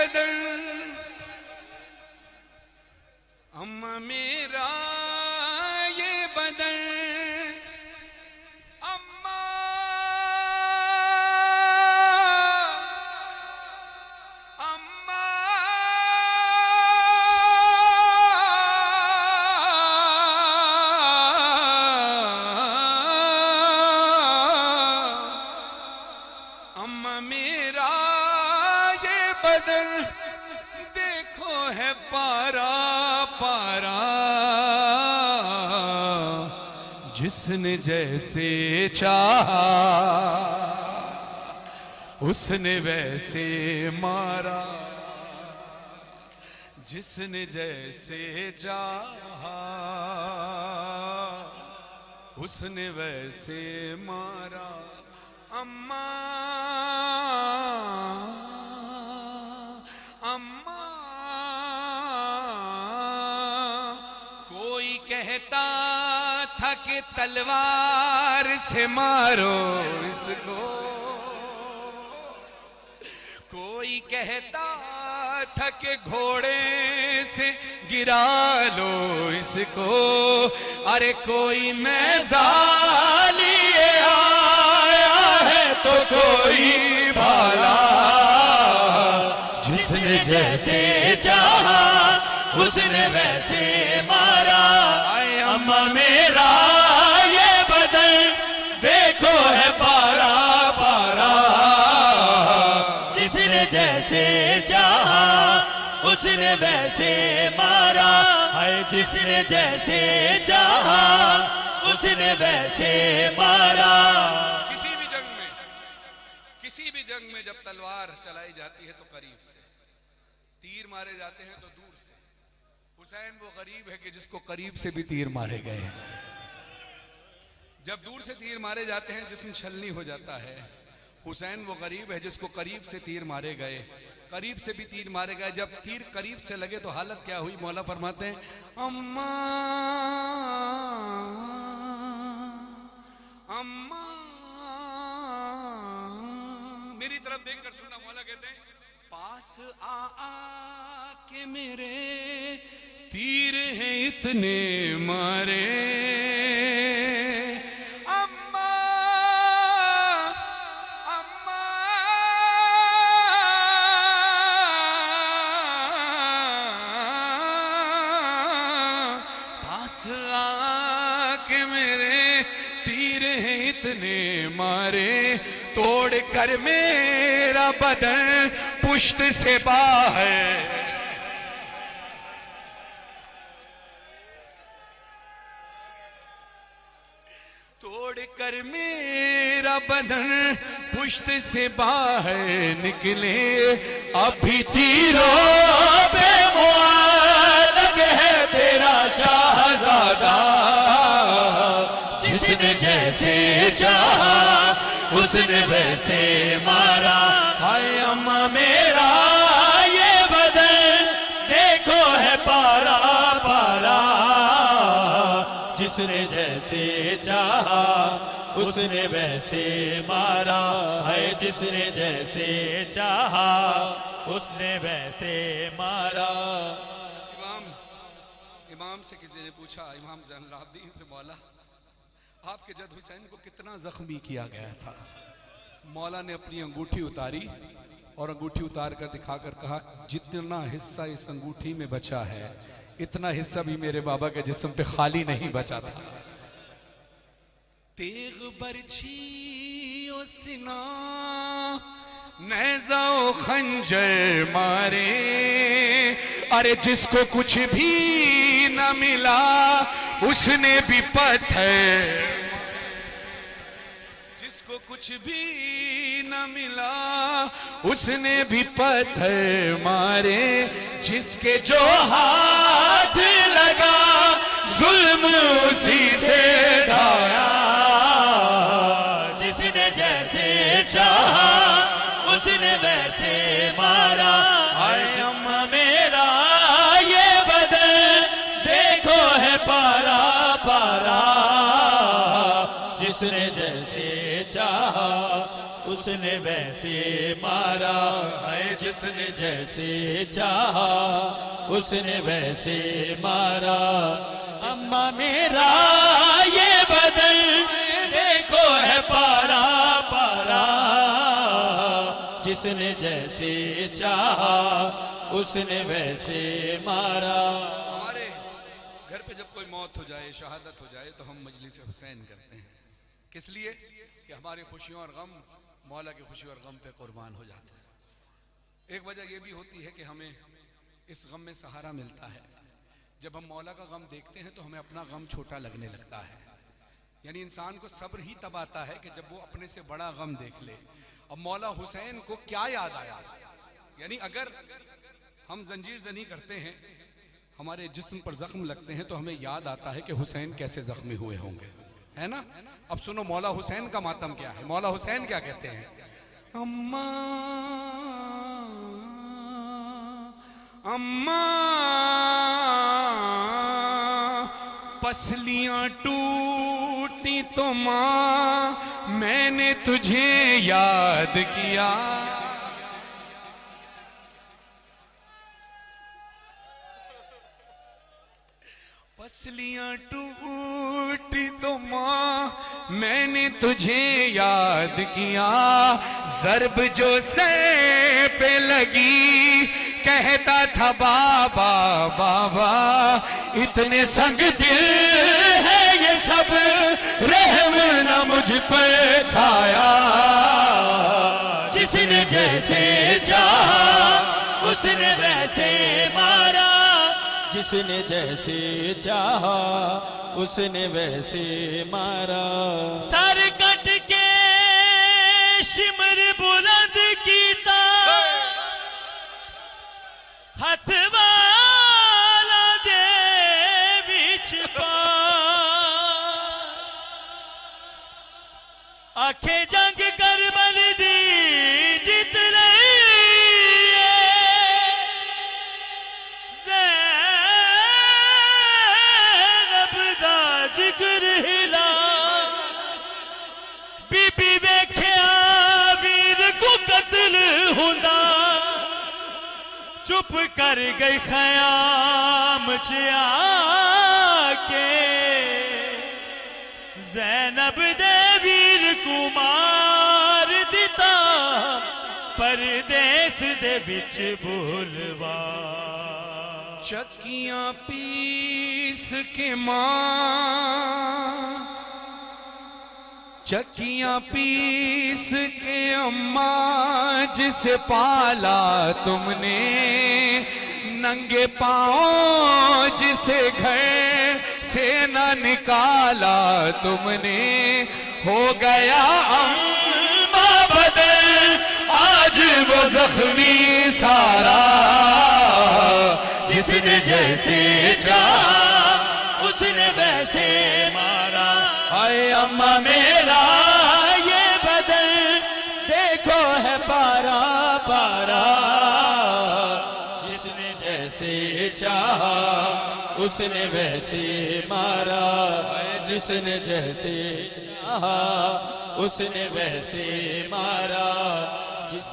بدن اماں میرا یہ بدن دیکھو ہے پارا پارا جس نے جیسے چاہا اس نے ویسے مارا جس نے جیسے چاہا اس نے ویسے مارا کوئی کہتا تھا کہ تلوار سے مارو اس کو کوئی کہتا تھا کہ گھوڑے سے گرا لو اس کو ارے کوئی نیزہ لیے آیا ہے تو کوئی بھالا جس نے جیسے چاہا اس نے ویسے مارا اے اماں میرا یہ بدن دیکھو ہے پارا پارا جس نے جیسے چاہا اس نے ویسے مارا اے جس نے جیسے چاہا اس نے ویسے مارا کسی بھی جنگ میں جب تلوار چلائی جاتی ہے تو قریب سے تیر مارے جاتے ہیں تو دور سے حسین وہ غریب ہے کہ جس کو قریب سے بھی تیر مارے گئے جب دور سے تیر مارے جاتے ہیں جسم چھلنی ہو جاتا ہے حسین وہ غریب ہے جس کو قریب سے تیر مارے گئے قریب سے بھی تیر مارے گئے جب تیر قریب سے لگے تو حالت کیا ہوئی مولا فرماتے ہیں اماں میری طرف دیکھ کر سننا مولا کہتے ہیں پاس آ کے میرے تیر ہیں اتنے مارے پاس آ کے میرے تیر ہیں اتنے مارے توڑ کر میرا بدن پشت سے باہر توڑ کر میرا بدن پشت سے باہر نکلے ابھی تیروں پہ معلق ہے تیرا شاہزادہ جس نے جیسے چاہا اس نے ویسے مارا ہائے اماں میرا یہ بدن دیکھو ہے پارا پارا جس نے جیسے چاہا اس نے ویسے مارا ہے جس نے جیسے چاہا اس نے ویسے مارا امام سے کسی نے پوچھا امام زین العابدین سے مولا آپ کے جد حسین کو کتنا زخمی کیا گیا تھا مولا نے اپنی انگوٹھی اتاری اور انگوٹھی اتار کر دکھا کر کہا جتنا حصہ اس انگوٹھی میں بچا ہے اتنا حصہ بھی میرے بابا کے جسم پہ خالی نہیں بچا تھا تیغ برچھی و سنا نیزہ و خنجر مارے ارے جس کو کچھ بھی نہ ملا اس نے بھی پتھر جس کو کچھ بھی نہ ملا اس نے بھی پتھر مارے جس کے جو ہاتھ لگا ظلم اسی سے ڈھایا جس نے جیسے چاہا اس نے ویسے مارا اے اماں میرا یہ بدن دیکھو ہے پارا پارا جس نے جیسے چاہا اس نے ویسے مارا، اے جس نے جیسے چاہا اس نے ویسے مارا، اما میرا یہ بدن دیکھو ہے پارا پارا، جس نے جیسے چاہا اس نے ویسے مارا۔ ہمارے گھر پہ جب کوئی موت ہو جائے، شہادت ہو جائے، تو ہم مجلس حسین کرتے ہیں، کس لیے؟ کہ ہماری خوشیوں اور غم مولا کی خوشی اور غم پہ قربان ہو جاتے ہیں۔ ایک وجہ یہ بھی ہوتی ہے کہ ہمیں اس غم میں سہارا ملتا ہے، جب ہم مولا کا غم دیکھتے ہیں تو ہمیں اپنا غم چھوٹا لگنے لگتا ہے، یعنی انسان کو صبر ہی تب آتا ہے کہ جب وہ اپنے سے بڑا غم دیکھ لے۔ اب مولا حسین کو کیا یاد آیا؟ یعنی اگر ہم زنجیر زنی کرتے ہیں، ہمارے جسم پر زخم لگتے ہیں، تو ہمیں یاد آتا ہے کہ حسین کیسے زخمی ہوئے ہوں گے، ہے نا؟ اب سنو مولا حسین کا ماتم کیا ہے۔ مولا حسین کیا کہتے ہیں؟ اماں اماں پسلیاں ٹوٹی تو ماں میں نے تجھے یاد کیا، پسلیاں ٹوٹی تو ماں میں نے تجھے یاد کیا، ضرب جو سر پہ لگی کہتا تھا بابا بابا، اتنے سنگ دل ہے یہ سب، رحم نہ مجھ پر کھایا، جس نے جیسے چاہا اس نے ویسے مارا، جس نے جیسے چاہا اس نے ویسے مارا، سر کٹ کے شمر بلند کیتا، ہاتھ والا دے وچ پا، آنکھیں جنگ کربل دی جت لئی، جگر ہلا، بی بی ویکھیا ویر کو قتل ہوندا، چپ کر گئی خیام چ آ کے، زینب دے ویر کو مار دیتا، پردیس دے وچ بھولوا، چکیاں پیس کے ماں، چکیاں پیس کے اماں جسے پالا تم نے، ننگے پاؤں جسے گھر سے نہ نکالا تم نے، ہو گیا اماں بدل آج وہ زخمی سارا، جس نے جیسے چاہا اس نے ویسے مارا، اے اماں میرا یہ بدن دیکھو ہے پارا پارا، جس نے جیسے چاہا اس نے ویسے مارا، جس نے جیسے چاہا اس نے ویسے مارا، جس